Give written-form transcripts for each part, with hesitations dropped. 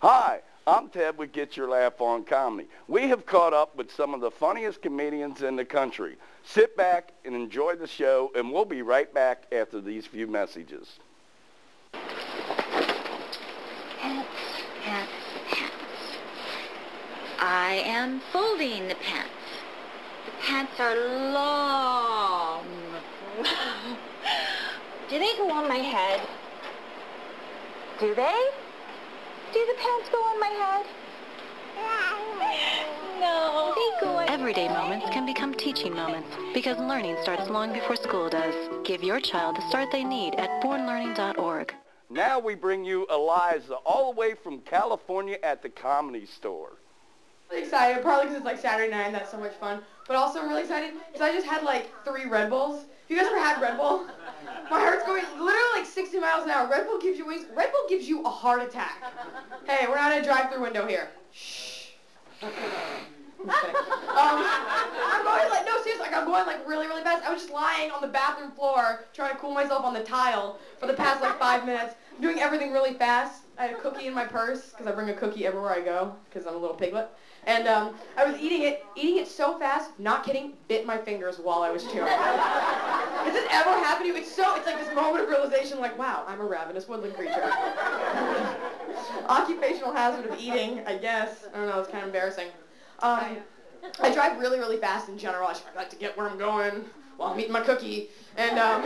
Hi, I'm Ted with Get Your Laugh On Comedy. We have caught up with some of the funniest comedians in the country. Sit back and enjoy the show, and we'll be right back after these few messages. Pants, pants, pants. I am folding the pants. The pants are long. Do they go on my head? Do they? Do the pants go on my head? No. They go on Everyday moments can become teaching moments because learning starts long before school does. Give your child the start they need at bornlearning.org. Now we bring you Eliza, all the way from California at the Comedy Store. I'm really excited, probably because it's like Saturday night and that's so much fun. But also I'm really excited because I just had like 3 Red Bulls. Have you guys ever had Red Bull? My heart's going literally like 60 miles an hour. Red Bull gives you wings. Red Bull gives you a heart attack. Hey, we're not in a drive-through window here. Shh. I'm just kidding. I'm going like, no, seriously, like I'm going like really, really fast. I was just lying on the bathroom floor trying to cool myself on the tile for the past like 5 minutes. I'm doing everything really fast. I had a cookie in my purse because I bring a cookie everywhere I go because I'm a little piglet. And I was eating it so fast, not kidding, bit my fingers while I was chewing. Has this ever happened to you? It's like this moment of realization, like, wow, I'm a ravenous woodland creature. Occupational hazard of eating, I guess. I don't know, it's kind of embarrassing. I drive really, really fast in general. I like to get where I'm going while I'm eating my cookie. And I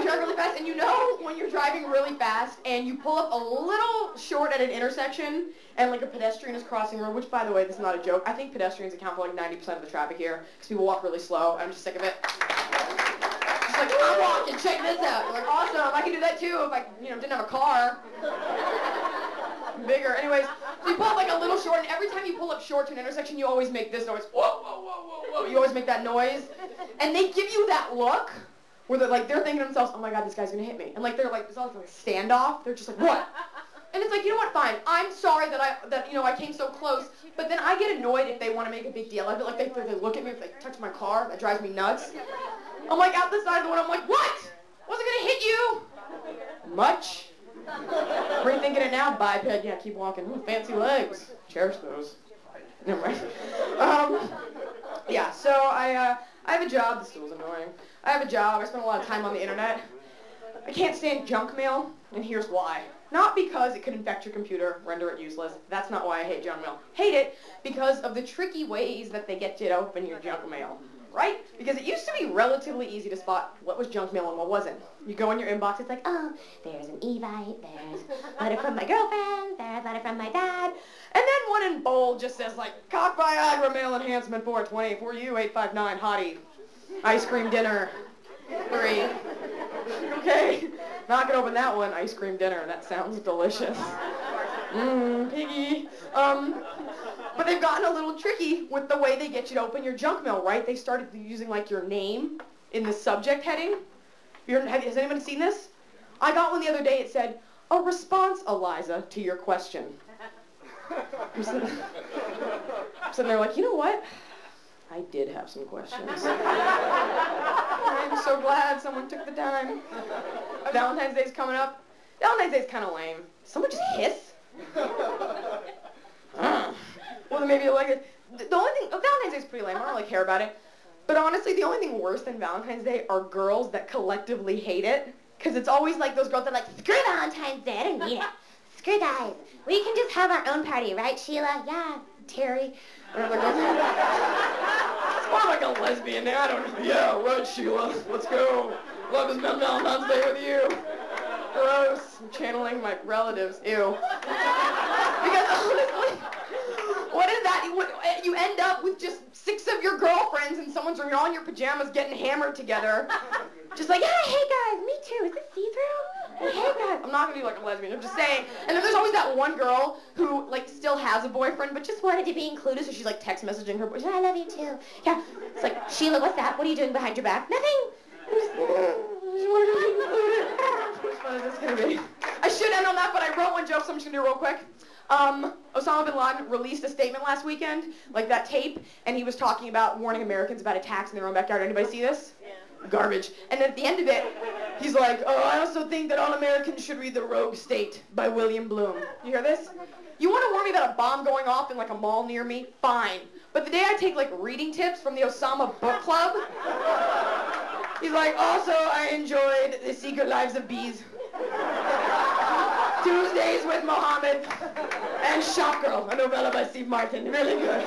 drive really fast, and you know when you're driving really fast and you pull up a little short at an intersection and like a pedestrian is crossing the road, which by the way, this is not a joke. I think pedestrians account for like 90% of the traffic here because people walk really slow. I'm just sick of it. Just like, I'm walking, check this out. You're like, awesome, I can do that too if I didn't have a car. Bigger. Anyways, so you pull up like a little short, and every time you pull up short to an intersection, you always make this noise. Whoa, whoa, whoa, whoa, whoa. You always make that noise. And they give you that look where they're thinking to themselves, oh my God, this guy's gonna hit me. And like they're like, it's all like a standoff. They're just like, what? And it's like, you know what, fine. I'm sorry that I came so close, but then I get annoyed if they want to make a big deal of it. Like they look at me, if they touch my car, that drives me nuts. I'm like out the side of the window, I'm like, what? Wasn't gonna hit you? Much? Rethinking it now, biped, yeah, keep walking. Ooh, fancy legs. Cherish those. Never mind. Yeah, so I have a job. This was annoying. I have a job. I spend a lot of time on the internet. I can't stand junk mail, and here's why. Not because it could infect your computer, render it useless. That's not why I hate junk mail. Hate it because of the tricky ways that they get you to open your junk mail. Right? Because it used to be relatively easy to spot what was junk mail and what wasn't. You go in your inbox, it's like, oh, there's an Evite, there's a letter from my girlfriend, there's a letter from my dad, and then one in bold just says, like, cock Viagra mail enhancement 420 for you, 859, hottie, ice cream dinner, 3. Okay, not gonna open that one, ice cream dinner, that sounds delicious. Piggy. But they've gotten a little tricky with the way they get you to open your junk mail, right? They started using, like, your name in the subject heading. Has anyone seen this? I got one the other day. It said, a response, Eliza, to your question. I'm sitting there like, you know what? I did have some questions. I'm so glad someone took the time. Valentine's Day's coming up. Valentine's Day's kind of lame. Someone just hiss? Well, then maybe like it. The only thing, Valentine's Day is pretty lame. I don't really care about it. But honestly, the only thing worse than Valentine's Day are girls that collectively hate it. Because it's always like those girls that are like, screw Valentine's Day, I don't need it. Screw guys. We can just have our own party, right, Sheila? Yeah, Terry. It's more like a lesbian now. I don't know. Yeah, right, Sheila. Let's go. Love is spend Valentine's Day with you. Gross. I'm channeling my relatives. Ew. Because honestly, what is that? You end up with just 6 of your girlfriends in someone's room, all in your pajamas getting hammered together. Just like, yeah, hey guys, me too. Is this see-through? Hey guys. I'm not going to be like a lesbian. I'm just saying. And then there's always that one girl who, like, still has a boyfriend, but just wanted to be included, so she's, like, text messaging her boyfriend. I love you too. Yeah. It's like, Sheila, what's that? What are you doing behind your back? Nothing. I just wanted to be included. How much fun is this going to be? I should end on that, but I wrote one joke, so I'm just going to do it real quick. Osama bin Laden released a statement last weekend, like that tape, and he was talking about warning Americans about attacks in their own backyard. Anybody see this? Yeah. garbage. And at the end of it, he's like, oh, I also think that all Americans should read The Rogue State by William Bloom. You hear this? You want to warn me about a bomb going off in like a mall near me? Fine. But the day I take like reading tips from the Osama Book Club, he's like, also I enjoyed The Secret Lives of Bees, Tuesdays with Mohammed, and Shop Girl, a novella by Steve Martin. Really good.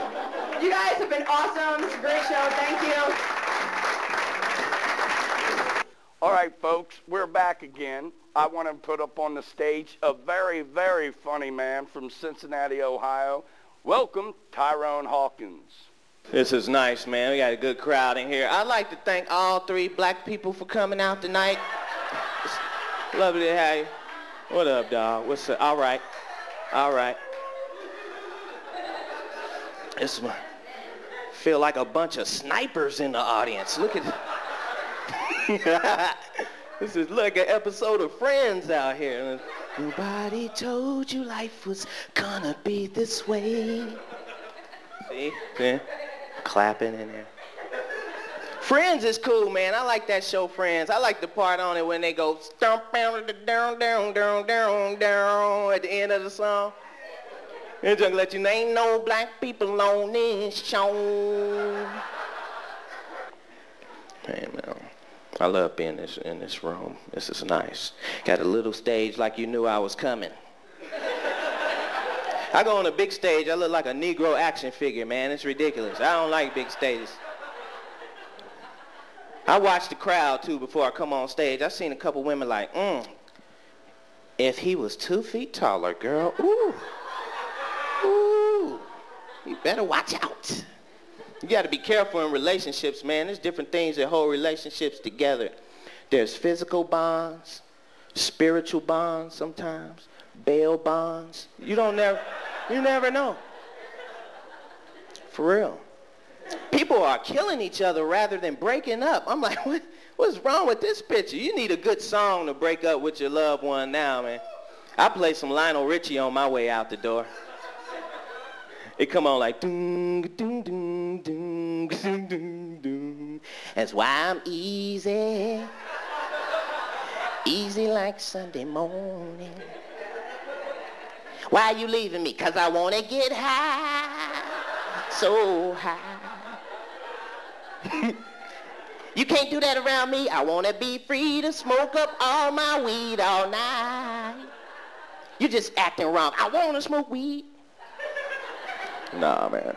You guys have been awesome. It's a great show. Thank you. All right, folks, we're back again. I want to put up on the stage a very, very funny man from Cincinnati, Ohio. Welcome, Tyrone Hawkins. This is nice, man. We got a good crowd in here. I'd like to thank all 3 black people for coming out tonight. It's lovely to have you. What up, dog? What's up? All right. All right. It's feel like a bunch of snipers in the audience. Look at this is like an episode of Friends out here. Nobody told you life was gonna be this way. See? Yeah. Clapping in there. Friends is cool, man. I like that show, Friends. I like the part on it when they go stomp down, down, down, down, down, down at the end of the song. It's just let you know ain't no black people on this show. Hey, man. I love being in this room. This is nice. Got a little stage like you knew I was coming. I go on a big stage, I look like a Negro action figure, man. It's ridiculous. I don't like big stages. I watch the crowd, too, before I come on stage. I've seen a couple women like, if he was 2 feet taller, girl, ooh, ooh, you better watch out. You got to be careful in relationships, man. There's different things that hold relationships together. There's physical bonds, spiritual bonds sometimes, bail bonds. You never know. For real. People are killing each other rather than breaking up. I'm like, what's wrong with this picture? You need a good song to break up with your loved one now, man. I play some Lionel Richie on my way out the door. It come on like doom doom doom doom doom doom doom. That's why I'm easy, easy like Sunday morning. Why you leaving me? 'Cause I wanna get high, so high. You can't do that around me. I wanna be free to smoke up all my weed all night. You just acting wrong. I wanna smoke weed. Nah, man.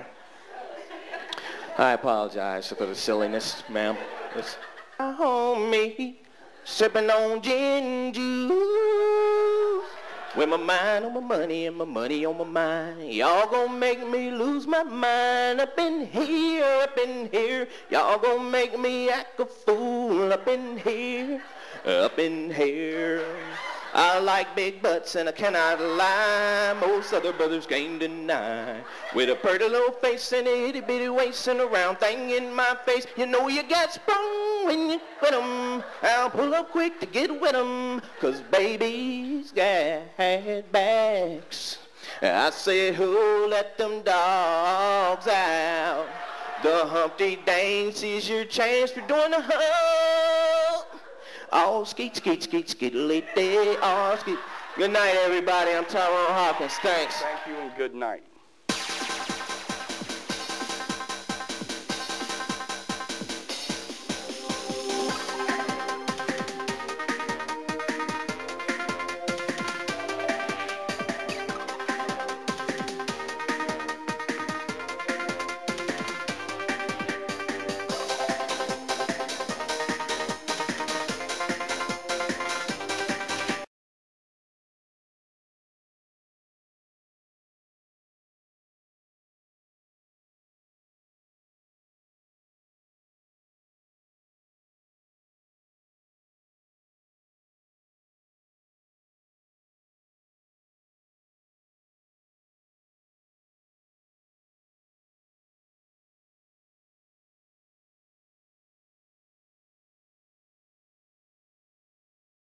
I apologize for the silliness, ma'am. It's homie sipping on gin juice with my mind on my money and my money on my mind. Y'all gonna make me lose my mind up in here, up in here. Y'all gonna make me act a fool up in here, up in here. I like big butts and I cannot lie. Most other brothers can't deny. With a pretty little face and a itty bitty waist and a round thing in my face. You know you get sprung when you quit 'em. I'll pull up quick to get with 'em. 'Cause baby's got backs. I say who let them dogs out? The Humpty Dance is your chance for doing the hump. Oh, skeet, skeet, skeet, skeet-a-lee-day, oh, skeet. Good night, everybody. I'm Tyrone Hawkins. Thanks. Thank you and good night.